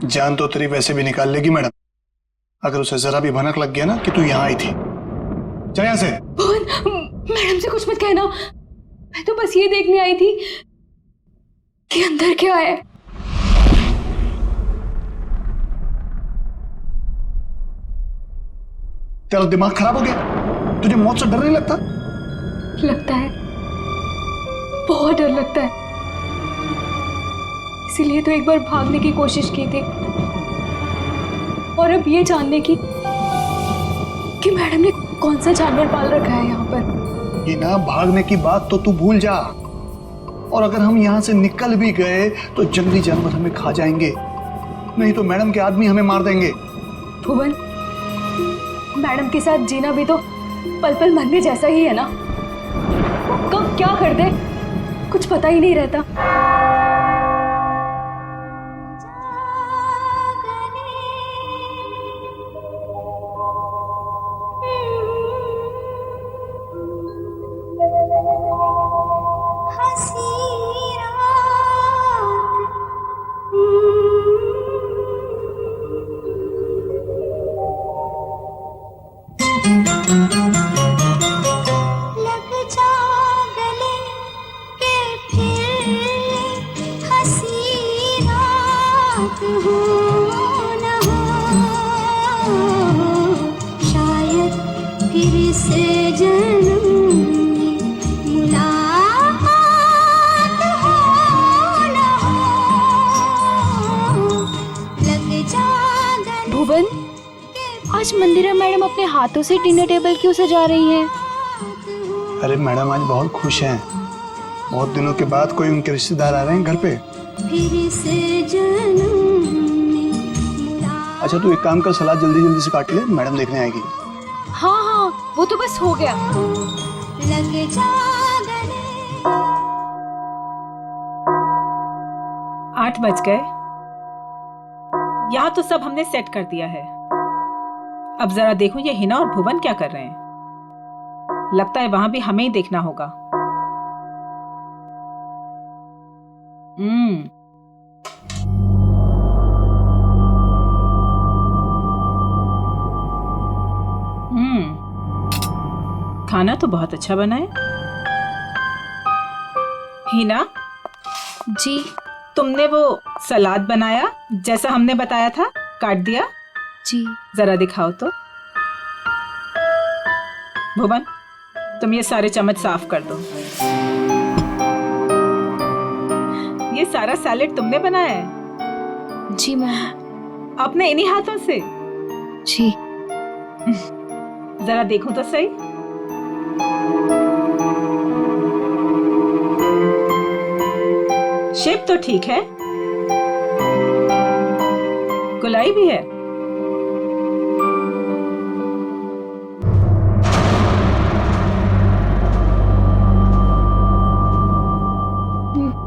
जान तो तेरी वैसे भी निकाल लेगी मैडम, अगर उसे जरा भी भनक लग गया ना कि तू यहाँ आई थी। चल यहाँ से। मैडम से कुछ मत कहना, मैं तो बस ये देखने आई थी कि अंदर क्या है। तेरा दिमाग खराब हो गया? तुझे मौत से डर नहीं लगता? लगता है, बहुत डर लगता है। इसीलिए तो एक बार भागने की कोशिश की थी, और अब ये जानने की कि मैडम ने कौन सा जानवर पाल रखा है यहाँ पर। ये ना, भागने की बात तो तू भूल जा, और अगर हम यहाँ से निकल भी गए तो जंगली जानवर हमें खा जाएंगे, नहीं तो मैडम के आदमी हमें मार देंगे। भुवन, मैडम के साथ जीना भी तो पल पल मरने जैसा ही है ना। कब क्या कर दे कुछ पता ही नहीं रहता। भुवन, आज मंदिरा मैडम अपने हाथों से डिनर टेबल क्यों सजा रही हैं? अरे मैडम आज बहुत खुश हैं, बहुत दिनों के बाद कोई उनके रिश्तेदार आ रहे हैं घर पे। अच्छा तू एक काम कर, सलाद जल्दी जल्दी से काट ले, मैडम देखने आएगी। हाँ हाँ, वो तो बस हो गया। 8 बज गए। यहाँ तो सब हमने सेट कर दिया है। अब जरा देखूं ये हिना और भुवन क्या कर रहे हैं। लगता है वहां भी हमें ही देखना होगा। खाना तो बहुत अच्छा बना है। हिना जी, तुमने वो सलाद बनाया जैसा हमने बताया था, काट दिया? जी। जरा दिखाओ तो। भुवन, तुम ये सारे चम्मच साफ कर दो। ये सारा सैलेड तुमने बनाया है? जी मैम। अपने इन्हीं हाथों से? जी। जरा देखूं तो सही। शेप तो ठीक है, गुलाई भी है।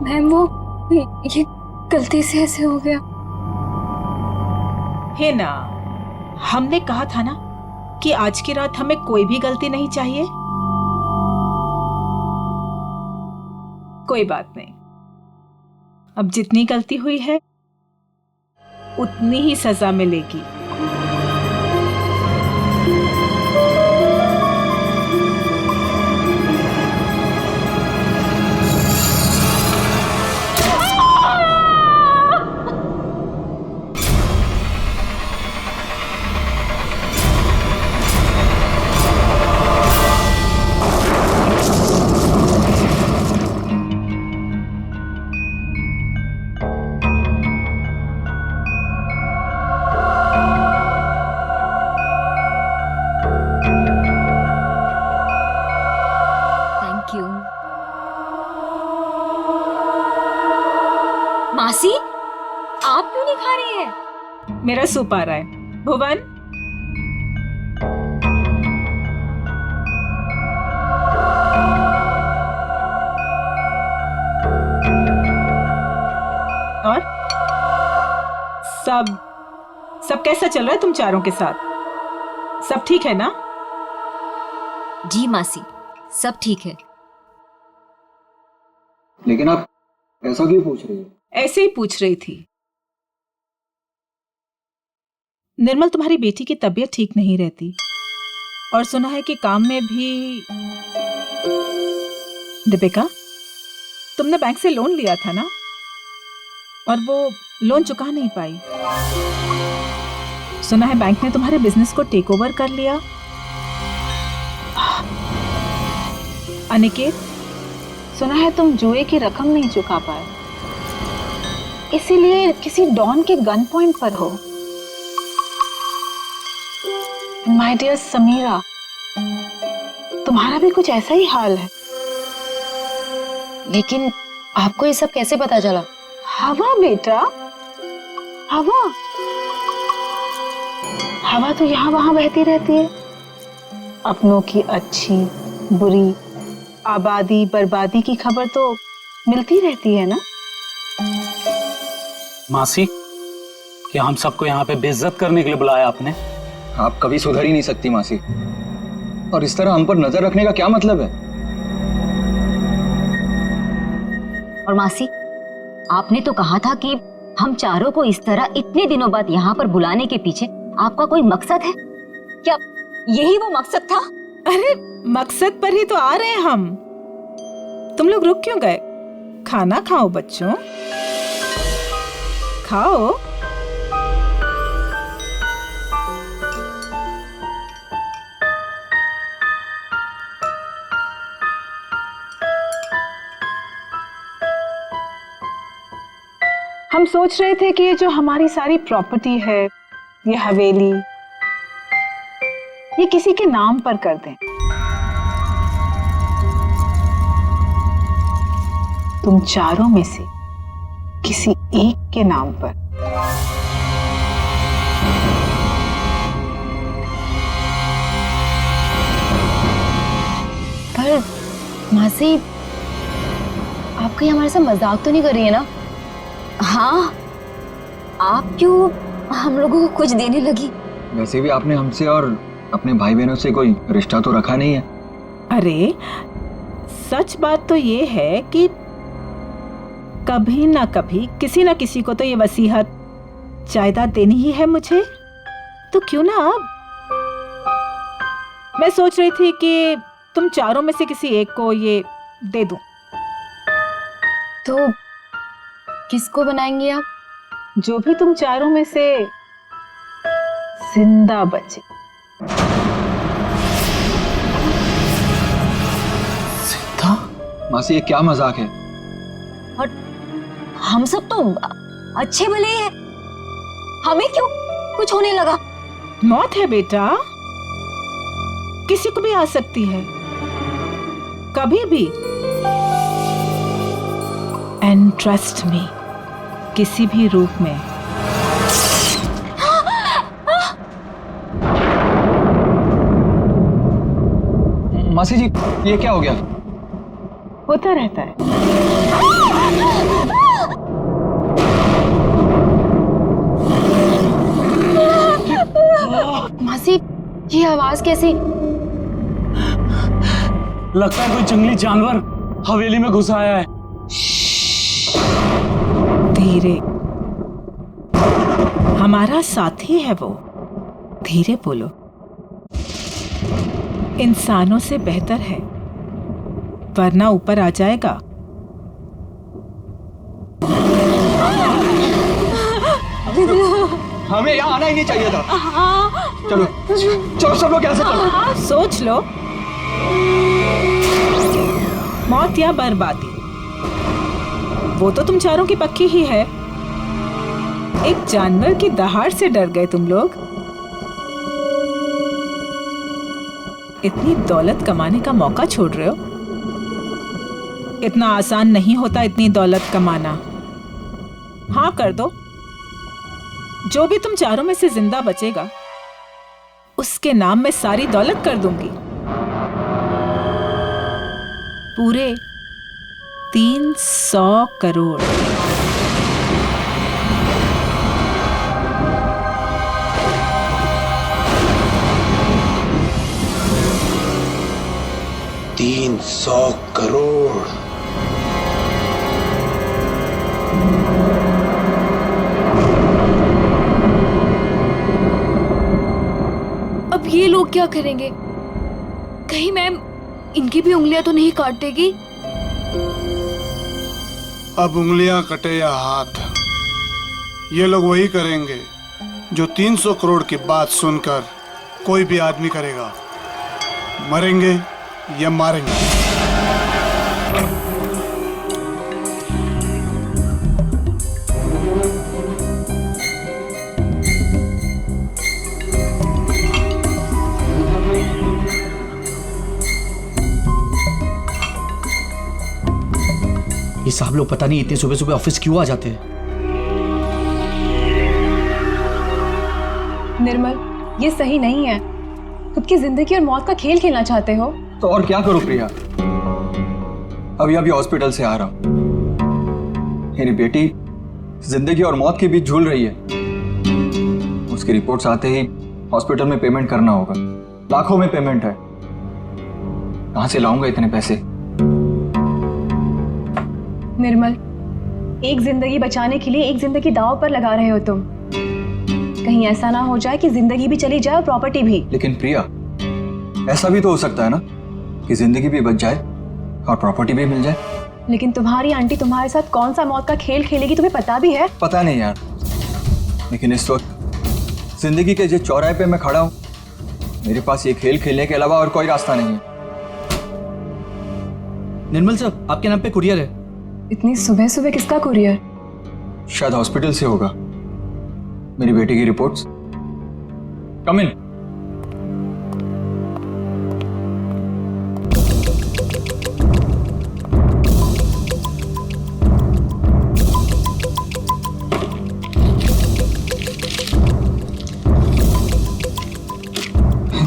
मैम वो ये गलती से ऐसे हो गया। है ना, हमने कहा था ना कि आज की रात हमें कोई भी गलती नहीं चाहिए। कोई बात नहीं, अब जितनी गलती हुई है उतनी ही सजा मिलेगी। मासी, आप क्यों नहीं खा रही हैं? मेरा सूप आ रहा है। भुवन, और सब कैसा चल रहा है तुम चारों के साथ? सब ठीक है ना? जी मासी, सब ठीक है। लेकिन आप ऐसा क्यों पूछ रही हो? ऐसे ही पूछ रही थी। निर्मल तुम्हारी बेटी की तबीयत ठीक नहीं रहती और सुना है कि काम में भी। दीपिका, तुमने बैंक से लोन लिया था ना, और वो लोन चुका नहीं पाई। सुना है बैंक ने तुम्हारे बिजनेस को टेक ओवर कर लिया। अनिकेत, सुना है तुम जुए की रकम नहीं चुका पाए, इसीलिए किसी डॉन के गन पॉइंट पर हो। माय डियर समीरा, तुम्हारा भी कुछ ऐसा ही हाल है। लेकिन आपको ये सब कैसे पता चला? हवा बेटा, हवा हवा तो यहाँ वहां बहती रहती है। अपनों की अच्छी बुरी, आबादी बर्बादी की खबर तो मिलती रहती है ना। मासी, क्या हम सबको यहाँ पे बेइज्जत करने के लिए बुलाया आपने? आप कभी सुधर ही नहीं सकती मासी, और इस तरह हम पर नजर रखने का क्या मतलब है? और मासी, आपने तो कहा था कि हम चारों को इस तरह इतने दिनों बाद यहाँ पर बुलाने के पीछे आपका कोई मकसद है क्या? यही वो मकसद था? अरे मकसद पर ही तो आ रहे हैं हम। तुम लोग रुक क्यों गए? खाना खाओ बच्चों, खाओ। हम सोच रहे थे कि ये जो हमारी सारी प्रॉपर्टी है, ये हवेली, ये किसी के नाम पर कर दें। तुम चारों में से किसी एक के नाम पर। पर मासी, आप कहीं हमारे साथ मजाक तो नहीं कर रही है ना? हाँ, आप क्यों हम लोगों को कुछ देने लगी? वैसे भी आपने हमसे और अपने भाई बहनों से कोई रिश्ता तो रखा नहीं है। अरे सच बात तो ये है कि कभी ना कभी किसी ना किसी को तो ये वसीयत जायदाद देनी ही है मुझे, तो क्यों ना अब। मैं सोच रही थी कि तुम चारों में से किसी एक को ये दे दूं। तो किसको बनाएंगे आप? जो भी तुम चारों में से जिंदा बचे। सीता? मासी, ये क्या मजाक है? और हम सब तो अच्छे भले हैं, हमें क्यों कुछ होने लगा? मौत है बेटा, किसी को भी आ सकती है, कभी भी। एंड ट्रस्ट मी, किसी भी रूप में। मासी जी, ये क्या हो गया? होता रहता है। मासी, ये आवाज कैसी? लगता है कोई जंगली जानवर हवेली में घुस आया है। धीरे, हमारा साथी है वो, धीरे बोलो। इंसानों से बेहतर है, वरना ऊपर आ जाएगा। हमें यहाँ आना ही नहीं चाहिए था। चलो चलो, सब लोग यहाँ से चलो। सोच लो, मौत या बर्बादी, वो तो तुम चारों की पक्की ही है। एक जानवर की दहाड़ से डर गए तुम लोग। इतनी दौलत कमाने का मौका छोड़ रहे हो। इतना आसान नहीं होता इतनी दौलत कमाना। हाँ कर दो, जो भी तुम चारों में से जिंदा बचेगा उसके नाम में सारी दौलत कर दूंगी। पूरे 300 करोड़। करोड़। अब क्या करेंगे? कहीं मैम इनकी भी उंगलियां तो नहीं काट देगी? अब उंगलियां कटे या हाथ, ये लोग वही करेंगे जो 300 करोड़ की बात सुनकर कोई भी आदमी करेगा, मरेंगे या मारेंगे। ये साहब लोग पता नहीं इतने सुबह सुबह ऑफिस क्यों आ जाते हैं। निर्मल, ये सही नहीं है। खुद की जिंदगी और मौत का खेल खेलना चाहते हो? तो और क्या करूं प्रिया, अभी हॉस्पिटल से आ रहा हूं। मेरी बेटी जिंदगी और मौत के बीच झूल रही है। उसकी रिपोर्ट्स आते ही हॉस्पिटल में पेमेंट करना होगा, लाखों में पेमेंट है। कहां से लाऊंगा इतने पैसे? निर्मल, एक जिंदगी बचाने के लिए एक जिंदगी दांव पर लगा रहे हो तुम। कहीं ऐसा ना हो जाए कि जिंदगी भी चली जाए और प्रॉपर्टी भी। लेकिन प्रिया, ऐसा भी तो हो सकता है ना कि जिंदगी भी बच जाए और प्रॉपर्टी भी मिल जाए। लेकिन तुम्हारी आंटी तुम्हारे साथ कौन सा मौत का खेल खेलेगी तुम्हें पता भी है? पता नहीं यार, लेकिन इस वक्त जिंदगी के जिस चौराहे पे मैं खड़ा हूं, मेरे पास ये खेल खेलने के अलावा और कोई रास्ता नहीं है। निर्मल सर, आपके नाम पे कुरियर है। इतनी सुबह सुबह किसका कुरियर? शायद हॉस्पिटल से होगा। मेरी बेटी की रिपोर्ट्स। कम इन।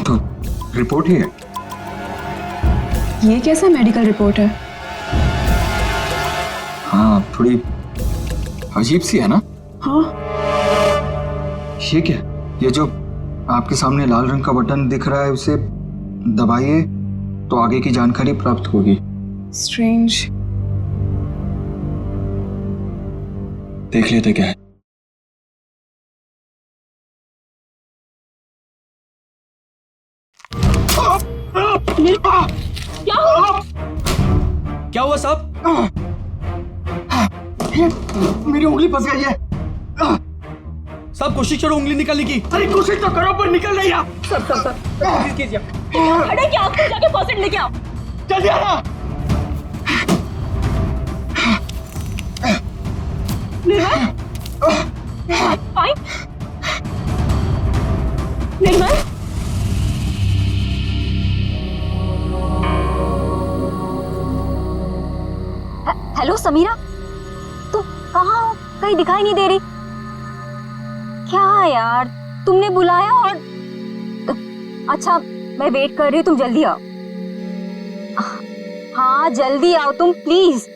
तो रिपोर्ट ही है। ये कैसा मेडिकल रिपोर्ट है? हाँ, थोड़ी अजीब सी है ना? हाँ। ये क्या? ये जो आपके सामने लाल रंग का बटन दिख रहा है, उसे दबाइए तो आगे की जानकारी प्राप्त होगी। स्ट्रेंज। देख लेते क्या है। क्या हुआ साहब? मेरी उंगली फंस गई है। साहब कोशिश करो उंगली निकालने की। अरे कोशिश तो करो पर निकल नहीं रहा। सर प्लीज कीजिए। अरे क्या आपको जाके फॉसेट लेके आओ। जल्दी आना। निर्मल, फाइन। निर्मल, हेलो समीरा, तुम कहाँ हो? कहीं दिखाई नहीं दे रही। क्या यार, तुमने बुलाया और अच्छा मैं वेट कर रही हूँ, तुम जल्दी आओ। हाँ जल्दी आओ तुम प्लीज।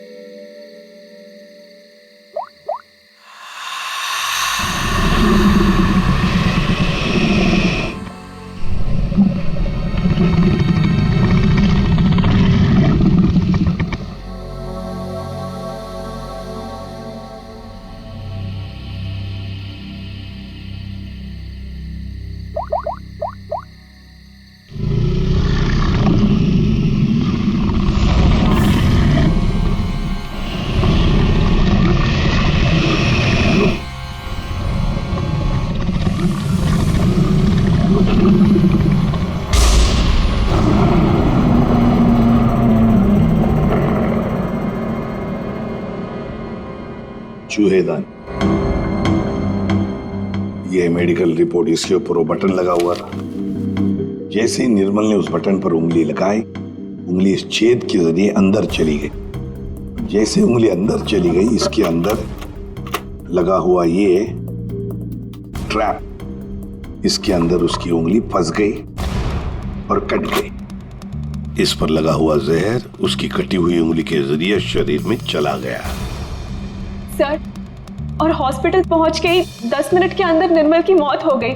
चूहेदान, ये मेडिकल रिपोर्ट, इसके ऊपर वो बटन लगा हुआ था। जैसे ही निर्मल ने उस बटन पर उंगली लगाई, उंगली इस छेद के जरिए अंदर चली गई। जैसे उंगली अंदर चली गई, इसके अंदर लगा हुआ ये ट्रैप, इसके अंदर उसकी उंगली फंस गई और कट गई। इस पर लगा हुआ जहर उसकी कटी हुई उंगली के जरिए शरीर में चला गया। सर, और हॉस्पिटल पहुंच के ही 10 मिनट के अंदर निर्मल की मौत हो गई।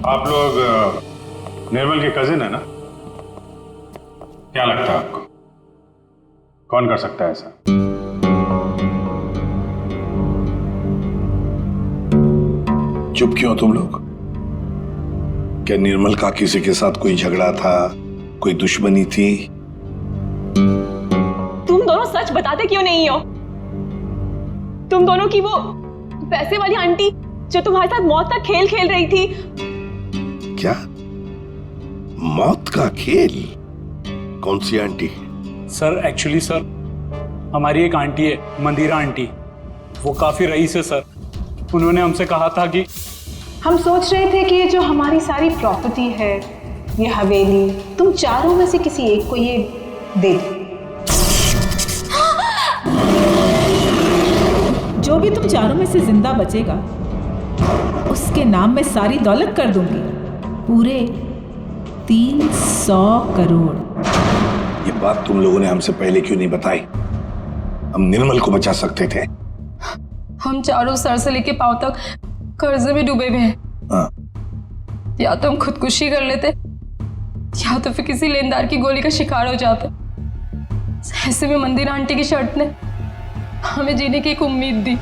आप लोग निर्मल के कजिन है ना? क्या लगता है आपको कौन कर सकता है ऐसा? चुप क्यों तुम लोग? क्या निर्मल का किसी के साथ कोई झगड़ा था, कोई दुश्मनी थी? तुम दोनों सच बताते क्यों नहीं हो? तुम दोनों की वो पैसे वाली आंटी जो तुम्हारे साथ मौत का खेल खेल रही थी। क्या मौत का खेल? कौन सी आंटी? सर एक्चुअली सर हमारी एक आंटी है, मंदिरा आंटी, वो काफी रईस है सर। उन्होंने हमसे कहा था कि हम सोच रहे थे कि ये जो हमारी सारी प्रॉपर्टी है, ये हवेली, तुम चारों में से किसी एक को ये दे दो। जो भी तुम चारों में से जिंदा बचेगा उसके नाम में सारी दौलत कर दूंगी, पूरे 300 करोड़। ये बात तुम लोगों ने हमसे पहले क्यों नहीं बताई? हम निर्मल को बचा सकते थे। हम चारों सर से लेके पांव तक कर्जे में डूबे हुए हैं। हाँ। या तो हम खुदकुशी कर लेते या तो फिर किसी लेनदार की गोली का शिकार हो जाते। ऐसे में मंदिरा आंटी की शर्त ने हमें जीने की एक उम्मीद दी।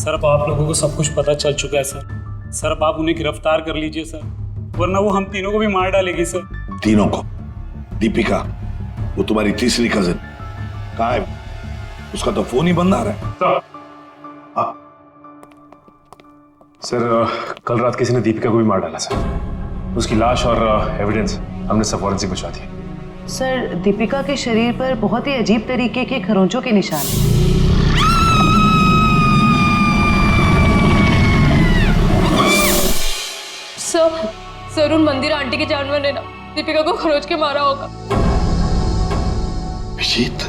सर अब आप लोगों को सब कुछ पता चल चुका है सर। सर अब आप उन्हें गिरफ्तार कर लीजिए सर, वरना वो हम तीनों को भी मार डालेगी सर। तीनों को? दीपिका, वो तुम्हारी तीसरी कजिन कहाँ है? उसका तो फोन ही बंद आ रहा है। सर कल रात किसी ने दीपिका को भी मार डाला सर। उसकी लाश और एविडेंस हमने सब फॉरेंसिक भिजवा दिए। सर दीपिका के शरीर पर बहुत ही अजीब तरीके के खरोंचों के निशान हैं। सर उन मंदिरा आंटी के जानवर ने ना दीपिका को खरोच के मारा होगा। विजीत,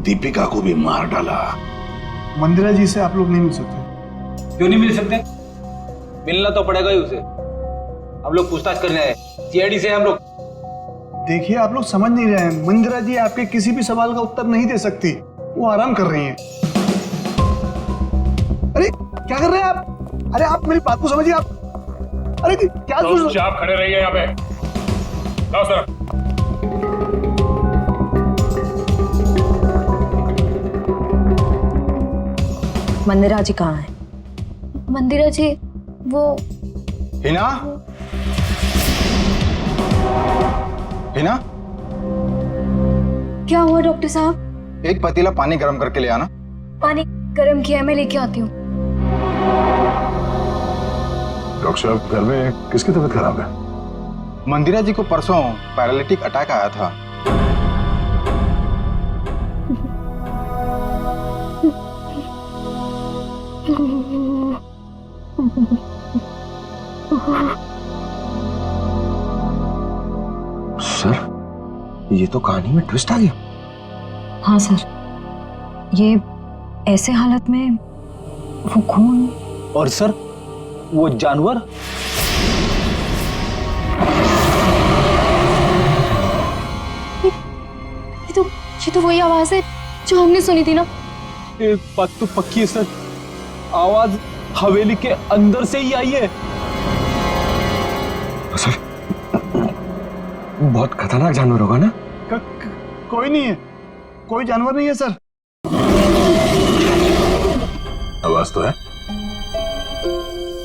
दीपिका को भी मार डाला? मंदिरा जी से आप लोग नहीं मिल सकते? क्यों नहीं मिल सकते? मिलना तो पड़ेगा ही उसे। हम लोग पूछताछ करने आए, सीआईडी से हम लोग। देखिए आप लोग समझ नहीं रहे हैं, मंदिरा जी आपके किसी भी सवाल का उत्तर नहीं दे सकती, वो आराम कर रही हैं। अरे क्या कर रहे हैं आप? अरे आप मेरी बात को समझिए। आप अरे क्या आप खड़े रहिए यहाँ पे। लाओ सर। मंदिरा जी कहाँ है? मंदिरा जी वो हिना? हिना? क्या हुआ डॉक्टर साहब? एक पतीला पानी गर्म करके ले आना। पानी गर्म किया है, मैं लेके आती हूँ। डॉक्टर साहब घर में किसकी तबीयत खराब है? मंदिरा जी को परसों पैरालिटिक अटैक आया था। सर ये तो कहानी में ट्विस्ट आ गया। हाँ सर, ये ऐसे हालत में वो खून। और सर वो जानवर? ये तो वही आवाज है जो हमने सुनी थी ना। एक बात तो पक्की है सर, आवाज हवेली के अंदर से ही आई है। सर बहुत खतरनाक जानवर होगा ना? कोई नहीं है, कोई जानवर नहीं है सर। आवाज तो है।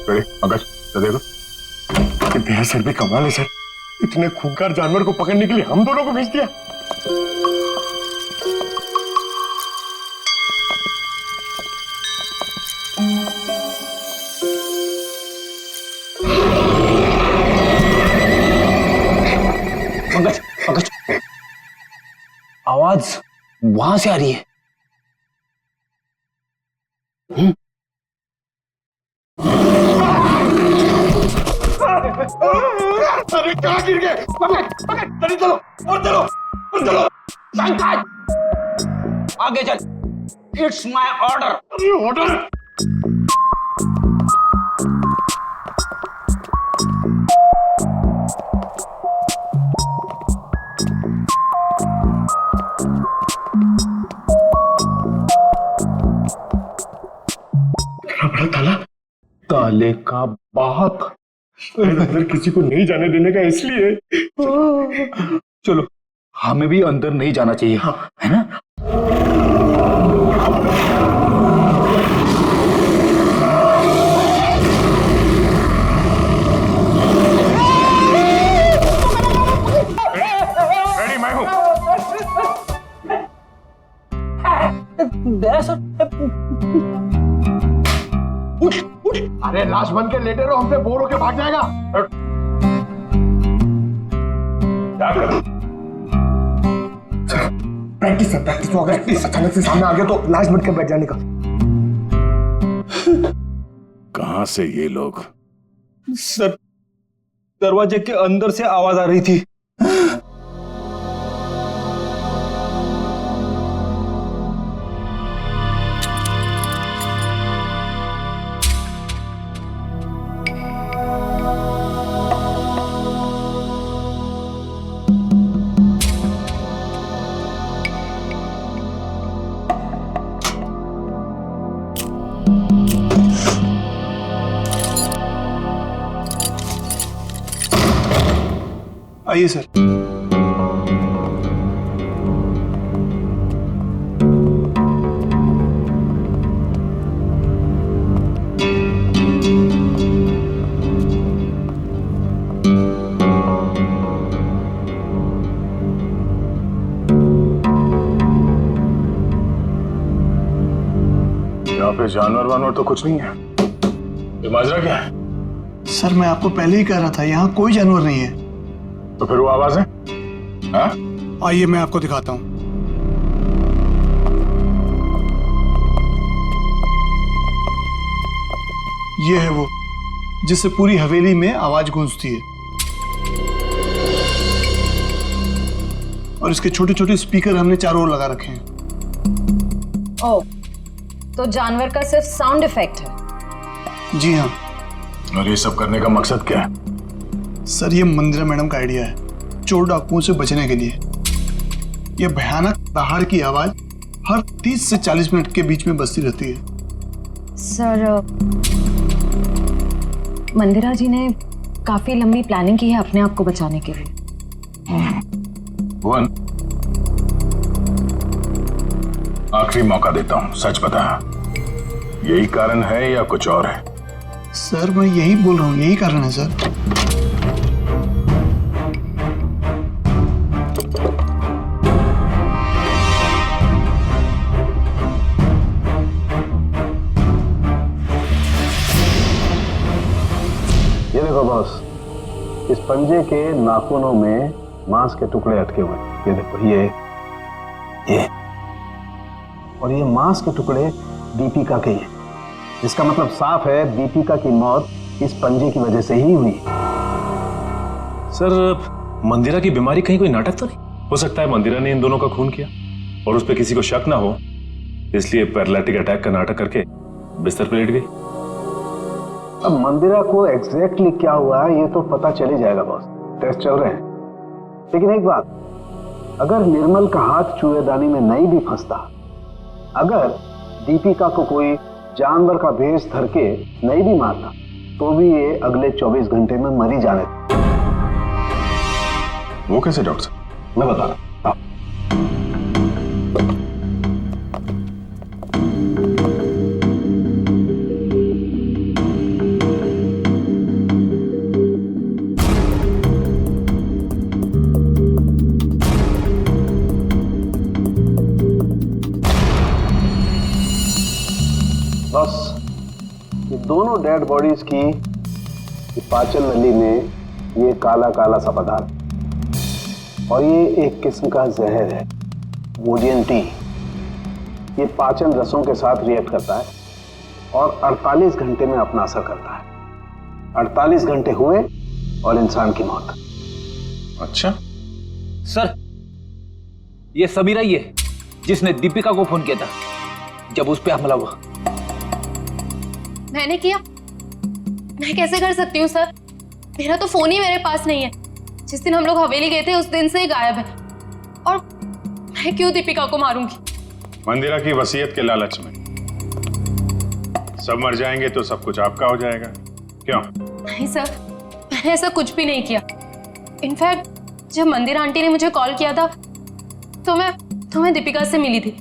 पंकज दे दो। सर भी कमाल है सर, इतने खूंखार जानवर को पकड़ने के लिए हम दोनों को भेज दिया। पंकज पंकज आवाज वहां से आ रही है। अरे कहाँ गिर गए? पकड़ पकड़, जल्दी चलो और चलो और चलो। पंकज आगे चल, इट्स माय ऑर्डर। ऑर्डर? बड़ा ताला? ताले का बाप अंदर किसी को नहीं जाने देने का इसलिए। चलो हमें भी अंदर नहीं जाना चाहिए, है ना? दया सर। उठ उठ, अरे लाश बन के लेटे रहो, हमसे बोर होके भाग जाएगा। प्रैक्टिस है, प्रैक्टिस हो गया। अचानक से सामने आ गया तो लाश बन के बैठ जाने का। कहां से ये लोग? सर, दरवाजे के अंदर से आवाज आ रही थी। आइए सर। यहाँ पे जानवर वानवर तो कुछ नहीं है। ये माजरा क्या है? सर मैं आपको पहले ही कह रहा था, यहाँ कोई जानवर नहीं है। तो फिर वो आवाजें? हाँ? आइए मैं आपको दिखाता हूं। ये है वो जिससे पूरी हवेली में आवाज गूंजती है, और इसके छोटे छोटे स्पीकर हमने चारों ओर लगा रखे हैं। ओह, तो जानवर का सिर्फ साउंड इफेक्ट है? जी हाँ। और ये सब करने का मकसद क्या है? सर ये मंदिरा मैडम का आइडिया है, चोर डाकुओं से बचने के लिए। ये भयानक दहाड़ की आवाज हर 30 से 40 मिनट के बीच में बजती रहती है। सर, मंदिरा जी ने काफी लंबी प्लानिंग की है अपने आप को बचाने के लिए। भुवन, आखिरी मौका देता हूं, सच बता, यही कारण है या कुछ और है? सर मैं यही बोल रहा हूँ, यही कारण है सर। ये देखो बॉस, इस पंजे के नाखूनों में मांस के टुकड़े अटके हुए। ये देखो, ये और ये मांस के टुकड़े दीपिका के हैं। इसका मतलब साफ है दीपिका की मौत इस पंजे की वजह से ही हुई। सर, मंदिरा की बीमारी कहीं कोई नाटक तो नहीं? हो सकता है मंदिरा ने इन दोनों का खून किया और उस पर किसी को शक ना हो, इसलिए पैरालिटिक अटैक का नाटक करके बिस्तर पर लेट गई। अब मंदिरा को एग्जैक्टली क्या हुआ है ये तो पता चल ही जाएगा बॉस, टेस्ट चल रहे हैं। लेकिन एक बात, अगर निर्मल का हाथ चूहेदानी में नहीं भी फंसता, अगर दीपिका को कोई जानवर का भेष धर के नहीं भी मारता, तो भी ये अगले 24 घंटे में मरी जाने। वो कैसे डॉक्टर साहब? मैं बता रहा हूं। बस ये दोनों डेड बॉडीज की पाचन नली में ये काला काला सा पदार्थ, और ये एक किस्म का जहर है, वोडियन टी। ये पाचन रसों के साथ रिएक्ट करता है और 48 घंटे में अपना असर करता है। 48 घंटे हुए और इंसान की मौत। अच्छा सर, ये समीरा ही है जिसने दीपिका को फोन किया था जब उस पर हमला हुआ। मैंने किया? मैं कैसे कर सकती हूँ सर, मेरा तो फोन ही मेरे पास नहीं है। जिस दिन हम लोग हवेली गए थे उस दिन से ही गायब है, और मैं क्यों दीपिका को मारूंगी? मंदिरा की वसीयत के लालच में सब मर जाएंगे तो सब कुछ आपका हो जाएगा, क्यों? नहीं सर, मैंने ऐसा कुछ भी नहीं किया। इनफैक्ट जब मंदिरा आंटी ने मुझे कॉल किया था तो मैं दीपिका से मिली थी,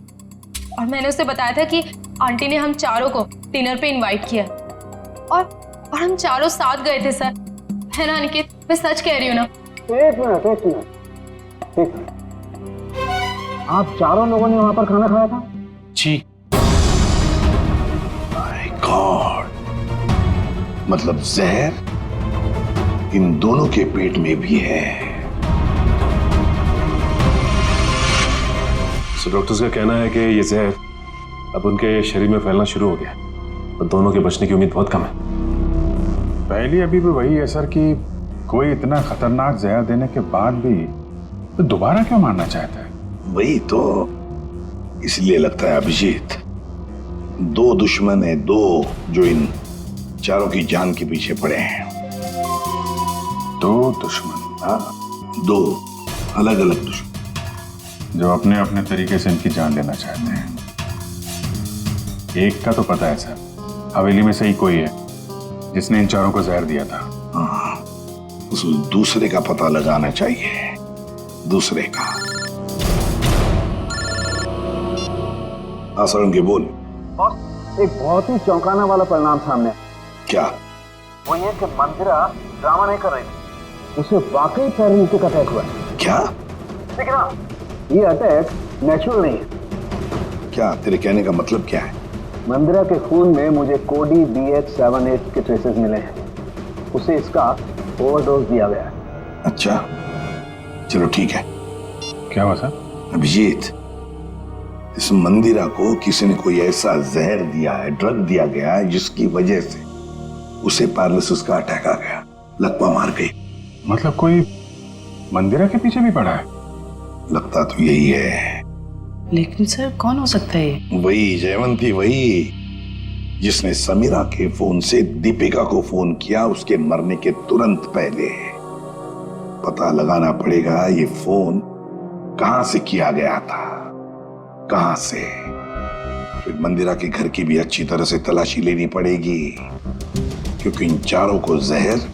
और मैंने उसे बताया था कि आंटी ने हम चारों को डिनर पे इनवाइट किया, और हम चारों साथ गए थे सर। है ना अनिकेत, मैं सच कह रही हूँ ना? एक मिनट, आप चारों लोगों ने वहां पर खाना खाया था? जी। माय गॉड, मतलब जहर इन दोनों के पेट में भी है। सो डॉक्टर्स का कहना है कि ये जहर अब उनके शरीर में फैलना शुरू हो गया और दोनों के बचने की उम्मीद बहुत कम है। पहले अभी भी वही है सर कि कोई इतना खतरनाक जहर देने के बाद भी तो दोबारा क्यों मारना चाहता है? वही तो, इसलिए लगता है अभिजीत, दो दुश्मन है, दो जो इन चारों की जान के पीछे पड़े हैं। दो दुश्मन? हाँ, दो अलग अलग दुश्मन जो अपने अपने तरीके से इनकी जान लेना चाहते हैं। एक का तो पता है सर, हवेली में से ही कोई है जिसने इन चारों को जहर दिया था। हाँ, उस दूसरे का पता लगाना चाहिए, दूसरे का। आसरण के बोल। एक बहुत ही चौंकाने वाला परिणाम सामने। क्या? वो ये कि मंदिरा ड्रामा नहीं कर रही थी, उसे वाकई पैरालिटिक अटैक हुआ है। क्या? लेकिन हाँ, ये अटैक नेचुरल नहीं है। क्या तेरे कहने का मतलब क्या है? मंदिरा के खून में मुझे कोडी BH78 के ट्रेसेस मिले हैं। उसे इसका ओवरडोज दिया गया है। अच्छा, चलो ठीक है। क्या हुआ सर? अभिजीत, इस मंदिरा को किसी ने कोई ऐसा जहर दिया है, ड्रग दिया गया है, जिसकी वजह से उसे पैरालिसिस का अटैक आ गया, लकवा मार गई। मतलब कोई मंदिरा के पीछे भी पड़ा है? लगता तो यही है। लेकिन सर कौन हो सकता है? वही जयवंती, वही जिसने समीरा के फोन से दीपिका को फोन किया उसके मरने के तुरंत पहले। पता लगाना पड़ेगा ये फोन कहां से किया गया था, कहां से। फिर मंदिरा के घर की भी अच्छी तरह से तलाशी लेनी पड़ेगी, क्योंकि इन चारों को जहर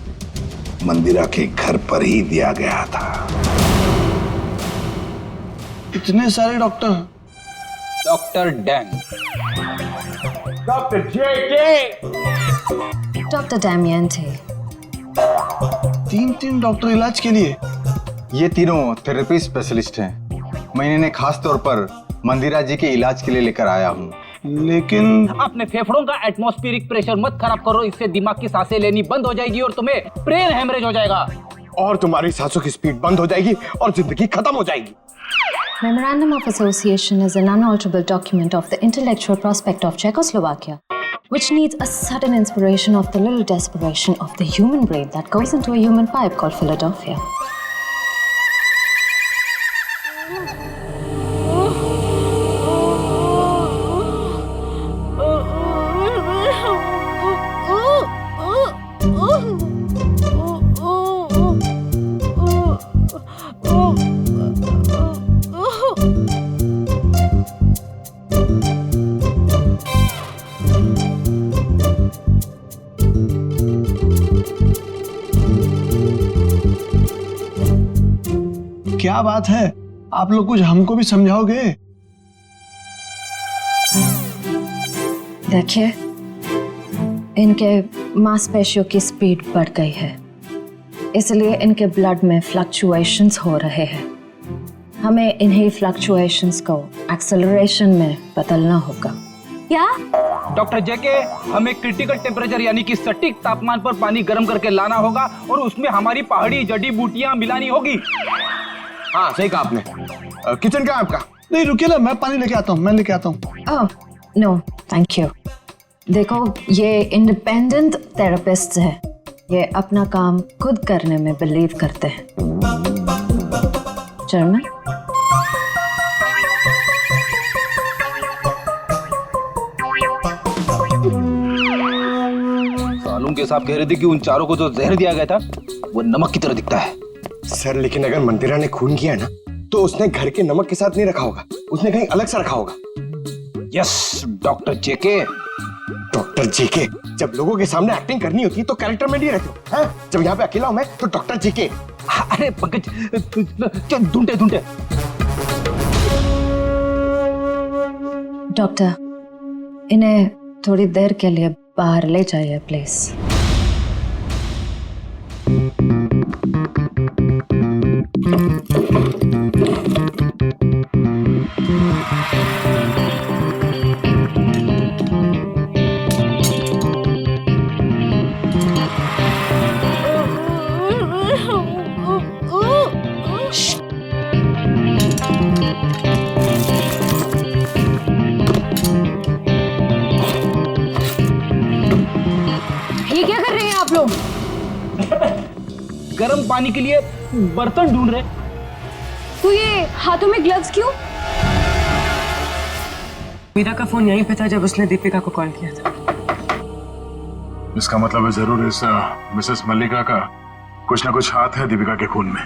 मंदिरा के घर पर ही दिया गया था। इतने सारे doctor. Doctor dang, doctor JK, doctor Damian थे। तीन डॉक्टर इलाज के लिए? ये तीनों थेरेपी स्पेशलिस्ट हैं। मैं इन्हें खास तौर पर मंदिरा जी के इलाज के लिए लेकर आया हूँ। लेकिन अपने फेफड़ों का एटमॉस्फेरिक प्रेशर मत खराब करो, इससे दिमाग की सांसें लेनी बंद हो जाएगी और तुम्हें ब्रेन हेमरेज हो जाएगा। और तुम्हारी सांसों की स्पीड बंद हो जाएगी और जिंदगी खत्म हो जाएगी। Memorandum of Association is an unalterable document of the intellectual prospect of Czechoslovakia, which needs a sudden inspiration of the little desperation of the human brain that goes into a human pipe called Philadelphia. क्या बात है, आप लोग कुछ हमको भी समझाओगे? देखिए, इनके मांसपेशियों की स्पीड बढ़ गई है, इसलिए इनके ब्लड में फ्लक्चुएशंस हो रहे हैं। हमें इन्हीं फ्लक्चुएशंस को एक्सेलरेशन में बदलना होगा। क्या? डॉक्टर जेके, हमें क्रिटिकल टेम्परेचर यानी कि सटीक तापमान पर पानी गर्म करके लाना होगा और उसमें हमारी पहाड़ी जड़ी बूटियां मिलानी होगी। हाँ सही कहा आपने। किचन कहाँ है आपका? नहीं रुकिए ना, मैं पानी लेके आता हूँ, मैं लेके आता हूँ। Oh no thank you. देखो, ये इंडिपेंडेंट थेरेपिस्ट है, ये अपना काम खुद करने में बिलीव करते हैं। जर्मन? सालून के साहब कह रहे थे कि उन चारों को जो जहर दिया गया था वो नमक की तरह दिखता है। सर लेकिन अगर मंदिरा ने खून किया ना तो उसने घर के नमक के साथ नहीं रखा होगा, उसने कहीं अलग से रखा होगा। यस डॉक्टर जेके। डॉक्टर जेके, जब लोगों के सामने एक्टिंग करनी होती है तो कैरेक्टर में नहीं रहते हो, हैं? जब यहाँ पे अकेला हूं मैं तो डॉक्टर जेके। अरे पंकज, ढूंढे ढूंढे। डॉक्टर, इन्हें थोड़ी देर के लिए बाहर ले जाइए प्लीज। पानी के लिए बर्तन ढूंढ रहे। तो ये हाथों में ग्लव्स क्यों? मीरा का फोन यहीं पे था जब उसने दीपिका को कॉल किया था। इसका मतलब है जरूर इस मिसेस मल्लिका का कुछ ना कुछ हाथ है दीपिका के खून में।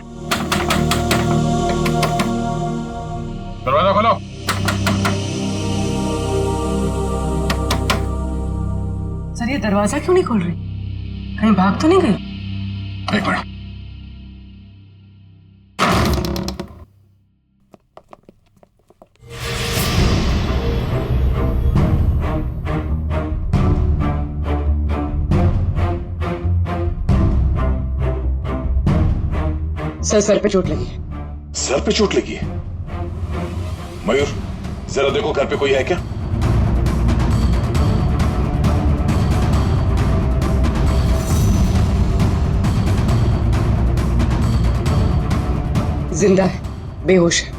दरवाजा खोलो। सर ये दरवाजा क्यों नहीं खोल रही? कहीं भाग तो नहीं गई? एक मिनट। सर पे चोट लगी है। सर पे चोट लगी है? मयूर जरा देखो घर पे कोई है क्या? जिंदा है, बेहोश है।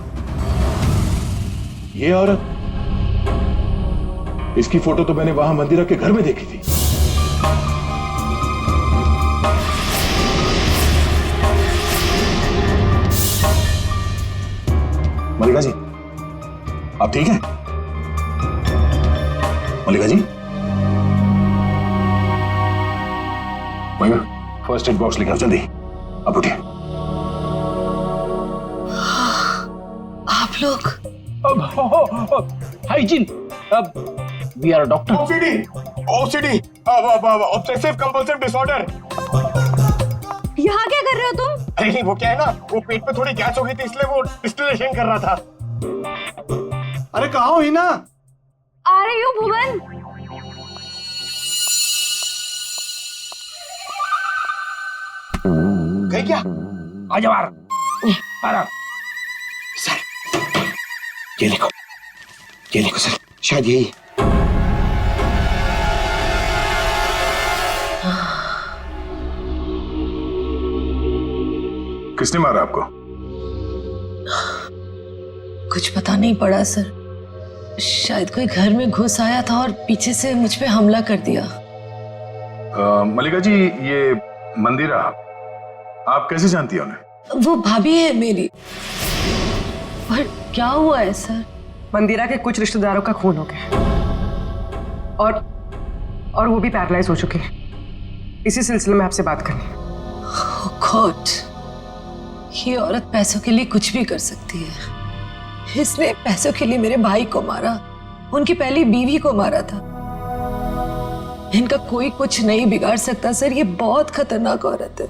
ये औरत, इसकी फोटो तो मैंने वहां मंदिरा के घर में देखी थी। मल्लिका जी, आप ठीक हैं? Mallika ji, Mayur first aid box लेकर आओ जल्दी। अब उठिए। आप लोग hygiene, we are doctor. OCD obsessive compulsive disorder. यहाँ क्या कर रहे हो तुम? अरे नहीं, वो क्या है ना, वो पेट में थोड़ी गैस हो गई थी इसलिए वो डिस्टिलेशन कर रहा था। अरे कहाँ हो हिना? आ रही हो भुवन? गई क्या? आ जाओ आराम। सर ये लिखो सर, शायद यही। किसने मारा आपको? कुछ पता नहीं पड़ा सर, शायद कोई घर में घुस आया था और पीछे से मुझ पे हमला कर दिया। मल्लिका जी, ये मंदिरा आप कैसे जानती हैं उन्हें? वो भाभी है मेरी। पर क्या हुआ है सर? मंदिरा के कुछ रिश्तेदारों का खून हो गया और वो भी पैरालाइज हो चुके हैं। इसी सिलसिले में आपसे बात करनी है। Oh God, ये औरत पैसों के लिए कुछ भी कर सकती है। इसने पैसों के लिए मेरे भाई को मारा, उनकी पहली बीवी को मारा था। इनका कोई कुछ नहीं बिगाड़ सकता सर, ये बहुत खतरनाक औरत है।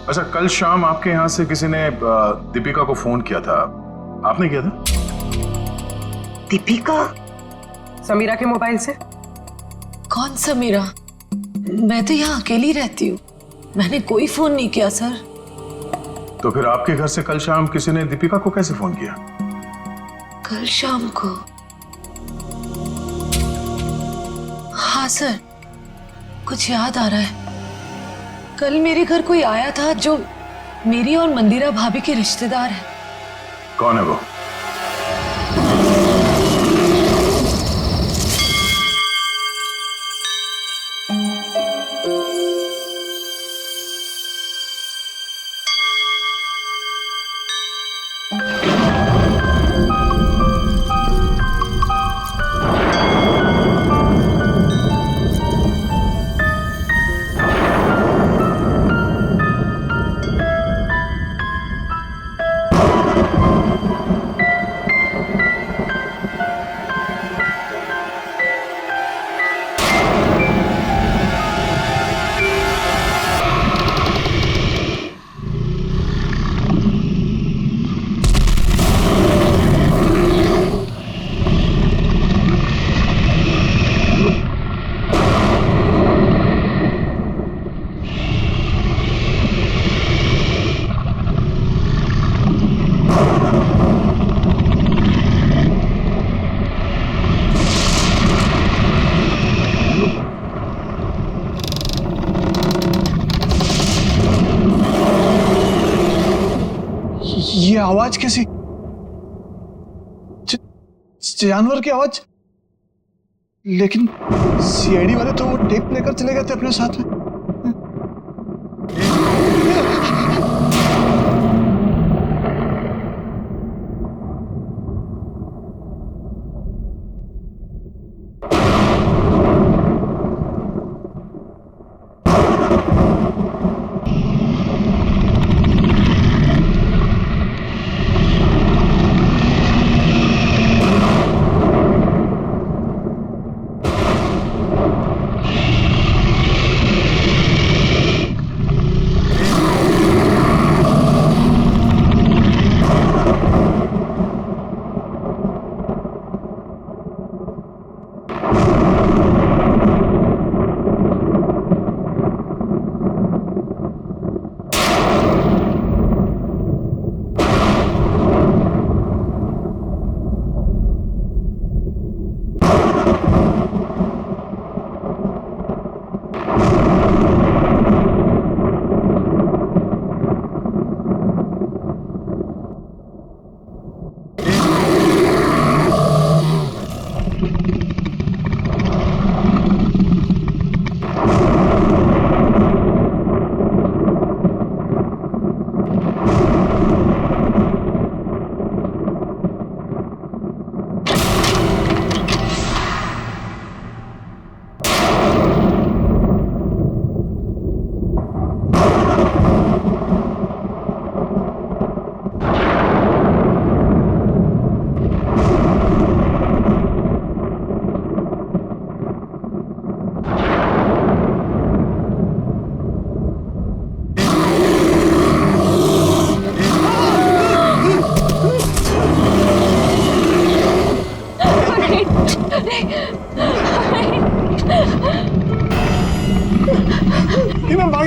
अच्छा, कल शाम आपके यहाँ से किसी ने दीपिका को फोन किया था, आपने किया था? दीपिका? समीरा के मोबाइल से। कौन समीरा? मैं तो यहाँ अकेली रहती हूँ, मैंने कोई फोन नहीं किया सर। तो फिर आपके घर से कल शाम किसी ने दीपिका को कैसे फोन किया? कल शाम को? हाँ सर, कुछ याद आ रहा है। कल मेरे घर कोई आया था जो मेरी और मंदिरा भाभी के रिश्तेदार है। कौन है वो? ये आवाज कैसी? जानवर की आवाज? लेकिन सीआईडी वाले तो वो टेप लेकर चले गए थे अपने साथ में।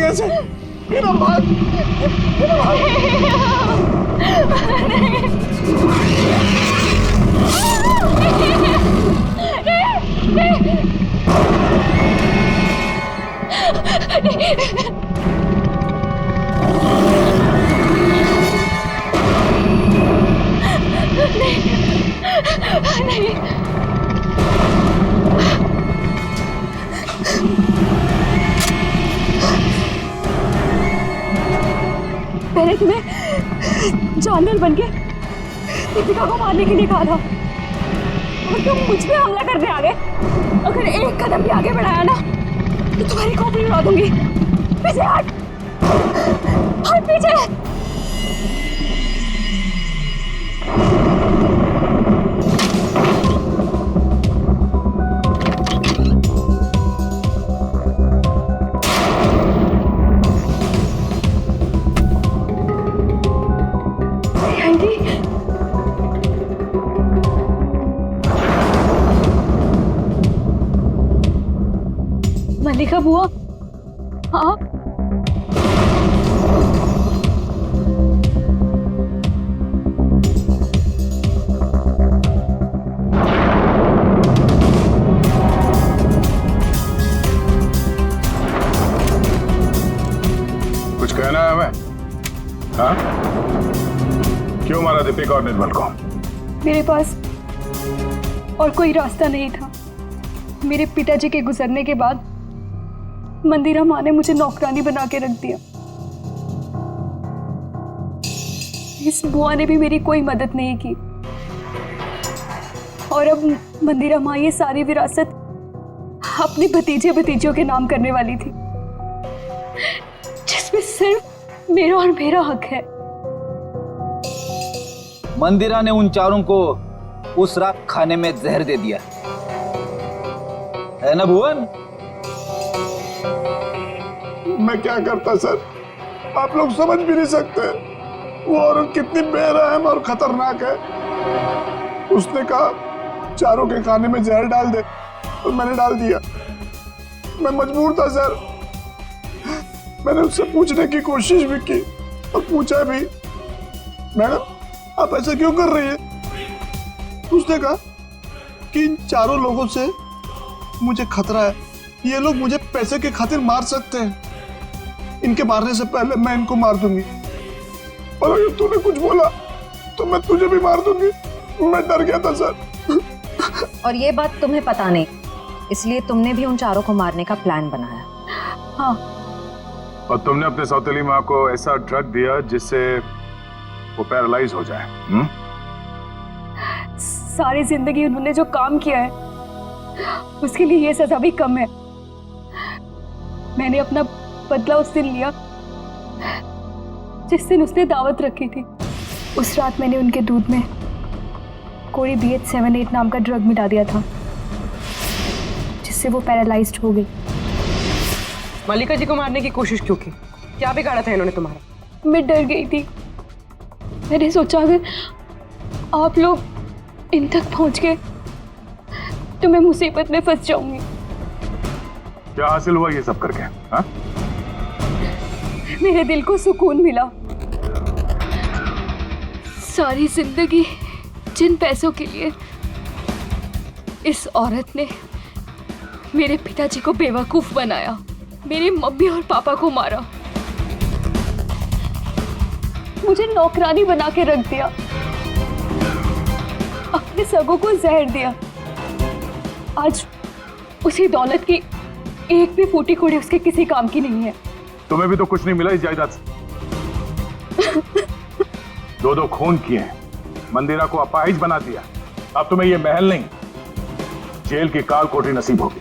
कैसे? मेरा भाई, मेरा भाई। मैंने तुम्हें जानवर बनके दीपिका को मारने के लिए कहा था और तुम मुझ पे हमला करने आ गए। अगर एक कदम भी आगे बढ़ाया ना तो तुम्हारी खोपड़ी उड़ा दूंगी। पीछे हट, हट पीछे। मल्लिका बुआ, हाँ कुछ कहना है हमें? हाँ? क्यों मारा दीपिका और निर्मल को? मेरे पास और कोई रास्ता नहीं था। मेरे पिताजी के गुजरने के बाद मंदिरा माँ ने मुझे नौकरानी बना के रख दिया। इस बुआ ने भी मेरी कोई मदद नहीं की और अब मंदिरा माँ ये सारी विरासत अपने भतीजे भतीजियों के नाम करने वाली थी, जिसमें सिर्फ मेरा और मेरा हक है। मंदिरा ने उन चारों को उस रात खाने में जहर दे दिया है ना भुवन? मैं क्या करता सर, आप लोग समझ भी नहीं सकते। वो औरत कितनी बेरहम और खतरनाक है। उसने कहा चारों के खाने में जहर डाल दे, तो मैंने डाल दिया। मैं मजबूर था सर। मैंने उससे पूछने की कोशिश भी की और पूछा भी, मैडम आप ऐसा क्यों कर रही है? उसने कहा कि इन चारों लोगों से मुझे खतरा है, ये लोग मुझे पैसे के खातिर मार सकते हैं। इनके मारने से पहले मैं इनको मार दूंगी, और अगर तूने कुछ बोला तो मैं तुझे भी मार दूंगी। मैं डर गया था सर। और ये बात तुम्हें पता नहीं, इसलिए तुमने भी उन चारों को मारने का प्लान बनाया? हाँ। और तुमने अपने सौतेली माँ को ऐसा ड्रग दिया जिससे वो पैरालाइज हो जाए। सारी जिंदगी उन्होंने जो काम किया है उसके लिए ये सजा भी कम है। मैंने अपना बदला उस दिन लिया जिस दिन उसने दावत रखी थी। उस रात मैंने उनके दूध में कोई BH78 नाम का ड्रग मिला दिया था, जिससे वो पैरालाइज्ड हो गई। मल्लिका जी को मारने की कोशिश क्यों की? क्या बिगाड़ा था इन्होंने तुम्हारा? मैं डर गई थी। मैंने सोचा अगर आप लोग इन तक पहुंच गए तो मैं मुसीबत में फंस जाऊंगी। क्या हासिल हुआ ये सब करके? हाँ? मेरे दिल को सुकून मिला। सारी जिंदगी जिन पैसों के लिए इस औरत ने मेरे पिताजी को बेवकूफ बनाया, मेरी मम्मी और पापा को मारा, मुझे नौकरानी बना के रख दिया, अपने सगों को जहर दिया। आज उसी दौलत की एक भी फूटी कोड़ी उसके किसी काम की नहीं है। तुम्हें भी तो कुछ नहीं मिला इस जायदाद से। दो खून किए हैं, मंदिरा को अपाहिज बना दिया। अब तुम्हें ये महल नहीं, जेल की काल कोठरी नसीब होगी।